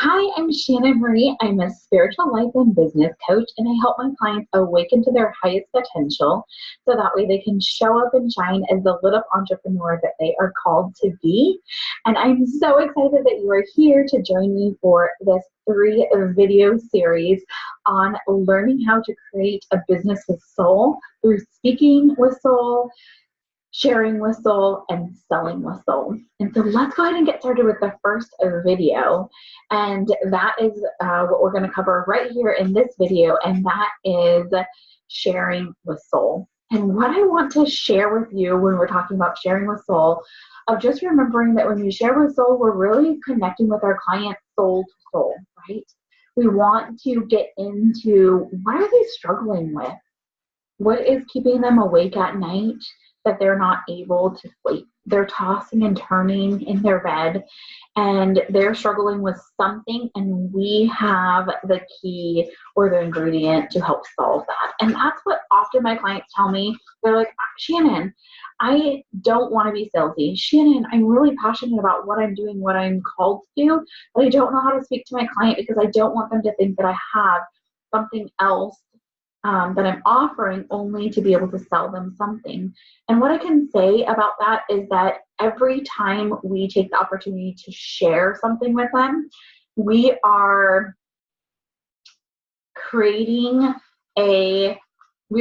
Hi, I'm Shannon Marie. I'm a spiritual life and business coach, and I help my clients awaken to their highest potential so that way they can show up and shine as the lit up entrepreneur that they are called to be. And I'm so excited that you are here to join me for this 3 video series on learning how to create a business with soul through speaking with soul, sharing with soul, and selling with soul. And so let's go ahead and get started with the first video. And that is what we're going to cover right here in this video. And that is sharing with soul. And what I want to share with you when we're talking about sharing with soul, of just remembering that when we share with soul, we're really connecting with our client soul to soul, right? We want to get into what are they struggling with? What is keeping them awake at night that they're not able to sleep? They're tossing and turning in their bed and they're struggling with something, and we have the key or the ingredient to help solve that. And that's what often my clients tell me. They're like, Shannon, I don't want to be salesy. Shannon, I'm really passionate about what I'm doing, what I'm called to do, but I don't know how to speak to my client because I don't want them to think that I have something else that I'm offering only to be able to sell them something. And what I can say about that is that every time we take the opportunity to share something with them, we are we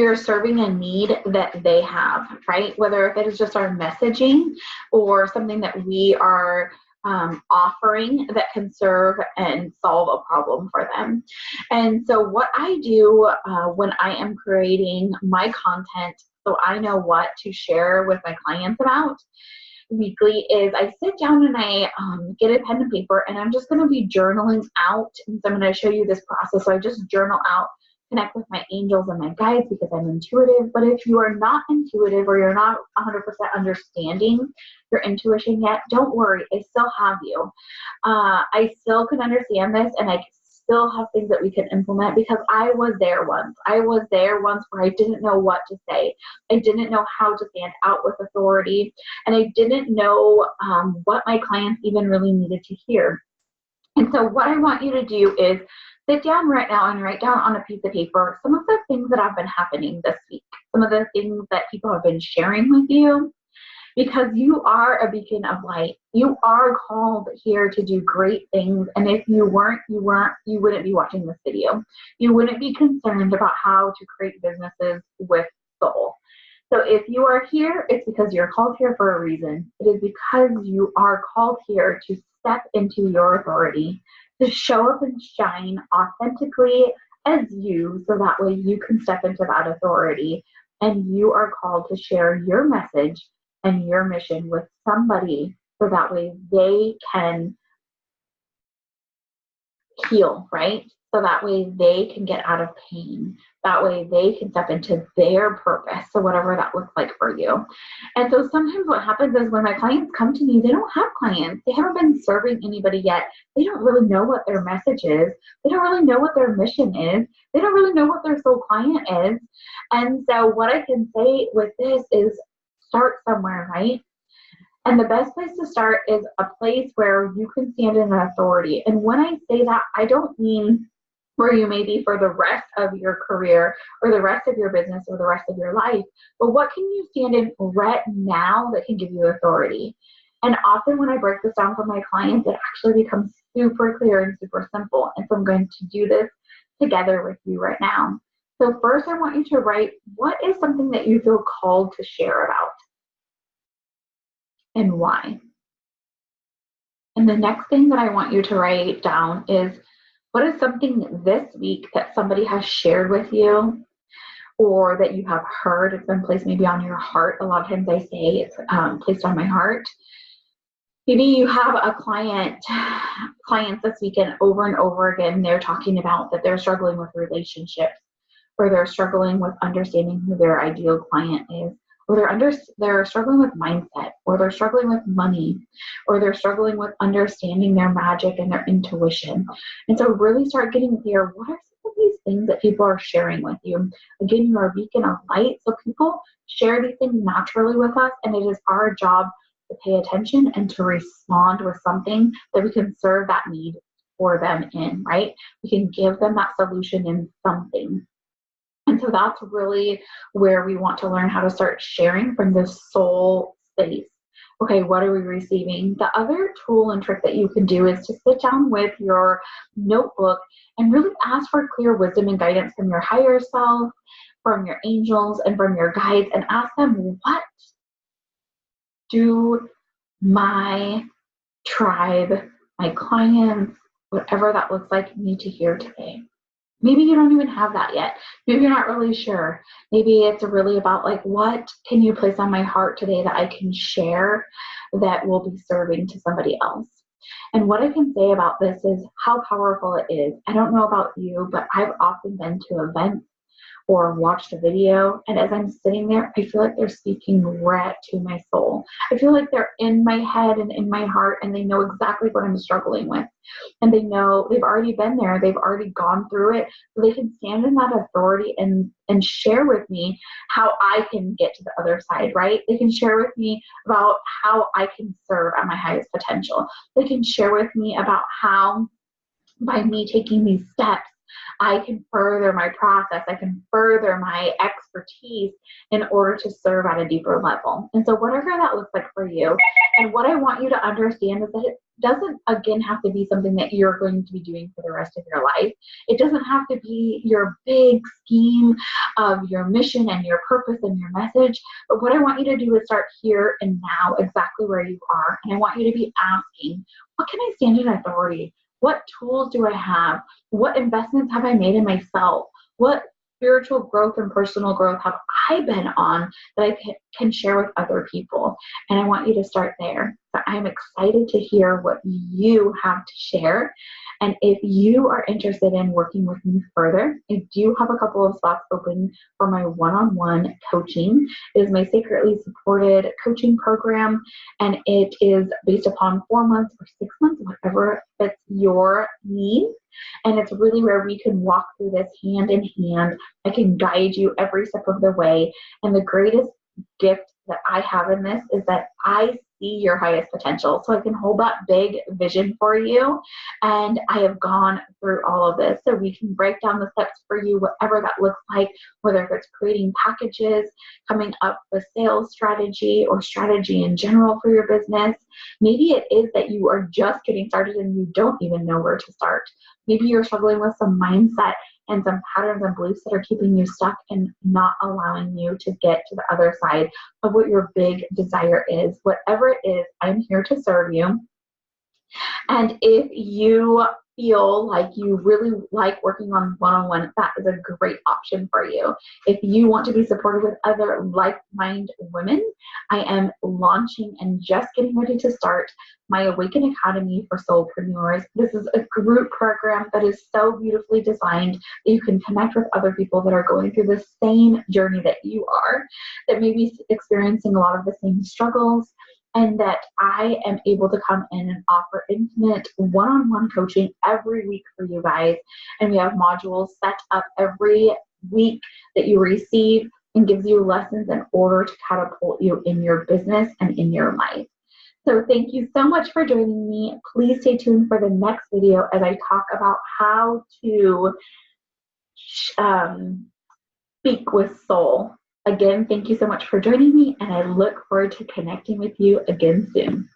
are serving a need that they have, right? Whether if it is just our messaging or something that we are offering that can serve and solve a problem for them. And so what I do when I am creating my content, so I know what to share with my clients about weekly, is I sit down and I get a pen and paper, and I'm just going to be journaling out. And so I'm going to show you this process. So I just journal out, connect with my angels and my guides because I'm intuitive. But if you are not intuitive or you're not 100% understanding your intuition yet, don't worry. I still have you. I still can understand this, and I still have things that we can implement because I was there once. I was there once where I didn't know what to say. I didn't know how to stand out with authority, and I didn't know what my clients even really needed to hear. And so what I want you to do is sit down right now and write down on a piece of paper some of the things that have been happening this week, some of the things that people have been sharing with you, because you are a beacon of light. You are called here to do great things. And if you weren't, you wouldn't be watching this video. You wouldn't be concerned about how to create businesses with soul. So if you are here, it's because you're called here for a reason. It is because you are called here to step into your authority, to show up and shine authentically as you, so that way you can step into that authority, and you are called to share your message and your mission with somebody so that way they can heal, right? So that way they can get out of pain. That way they can step into their purpose. So whatever that looks like for you. And so sometimes what happens is when my clients come to me, they don't have clients. They haven't been serving anybody yet. They don't really know what their message is. They don't really know what their mission is. They don't really know what their soul client is. And so what I can say with this is start somewhere, right? And the best place to start is a place where you can stand in authority. And when I say that, I don't mean where you may be for the rest of your career or the rest of your business or the rest of your life, but what can you stand in right now that can give you authority? And often when I break this down for my clients, it actually becomes super clear and super simple. And so I'm going to do this together with you right now. So first, I want you to write, what is something that you feel called to share about? And why? And the next thing that I want you to write down is, what is something this week that somebody has shared with you or that you have heard? It's been placed maybe on your heart. A lot of times I say it's placed on my heart. Maybe you have a clients this weekend over and over again, they're talking about that they're struggling with relationships, or they're struggling with understanding who their ideal client is, or they're struggling with mindset, or they're struggling with money, or they're struggling with understanding their magic and their intuition. And so really start getting clear, what are some of these things that people are sharing with you? Again, you are a beacon of light, so people share these things naturally with us, and it is our job to pay attention and to respond with something that we can serve that need for them in, right? We can give them that solution in something. And so that's really where we want to learn how to start sharing from this soul space. Okay, what are we receiving? The other tool and trick that you can do is to sit down with your notebook and really ask for clear wisdom and guidance from your higher self, from your angels, and from your guides, and ask them, what do my tribe, my clients, whatever that looks like, need to hear today? Maybe you don't even have that yet. Maybe you're not really sure. Maybe it's really about like, what can you place on my heart today that I can share that will be serving to somebody else? And what I can say about this is how powerful it is. I don't know about you, but I've often been to events or watched a video, and as I'm sitting there, I feel like they're speaking right to my soul. I feel like they're in my head and in my heart, and they know exactly what I'm struggling with. And they know they've already been there, they've already gone through it, so they can stand in that authority and share with me how I can get to the other side, right? They can share with me about how I can serve at my highest potential. They can share with me about how, by me taking these steps, I can further my process, I can further my expertise in order to serve at a deeper level. And so whatever that looks like for you, and what I want you to understand is that it doesn't, again, have to be something that you're going to be doing for the rest of your life. It doesn't have to be your big scheme of your mission and your purpose and your message. But what I want you to do is start here and now, exactly where you are. And I want you to be asking, what can I stand in authority? What tools do I have? What investments have I made in myself? What spiritual growth and personal growth have I been on that I can share with other people? And I want you to start there. So I'm excited to hear what you have to share. And if you are interested in working with me further, I do have a couple of spots open for my one-on-one coaching. It is my Sacredly Supported coaching program, and it is based upon 4 months or 6 months, whatever fits your needs. And it's really where we can walk through this hand in hand. I can guide you every step of the way. And the greatest gift that I have in this is that I see your highest potential. So I can hold that big vision for you. And I have gone through all of this. So we can break down the steps for you, whatever that looks like, whether it's creating packages, coming up with sales strategy or strategy in general for your business. Maybe it is that you are just getting started and you don't even know where to start. Maybe you're struggling with some mindset and some patterns and beliefs that are keeping you stuck and not allowing you to get to the other side of what your big desire is. Whatever it is, I'm here to serve you. And if you feel like you really like working on one-on-one, that is a great option for you. If you want to be supported with other like-minded women, I am launching and just getting ready to start my Awaken Academy for Soulpreneurs. This is a group program that is so beautifully designed that you can connect with other people that are going through the same journey that you are, that may be experiencing a lot of the same struggles, and that I am able to come in and offer intimate one-on-one coaching every week for you guys. And we have modules set up every week that you receive and gives you lessons in order to catapult you in your business and in your life. So thank you so much for joining me. Please stay tuned for the next video as I talk about how to speak with soul. Again, thank you so much for joining me, and I look forward to connecting with you again soon.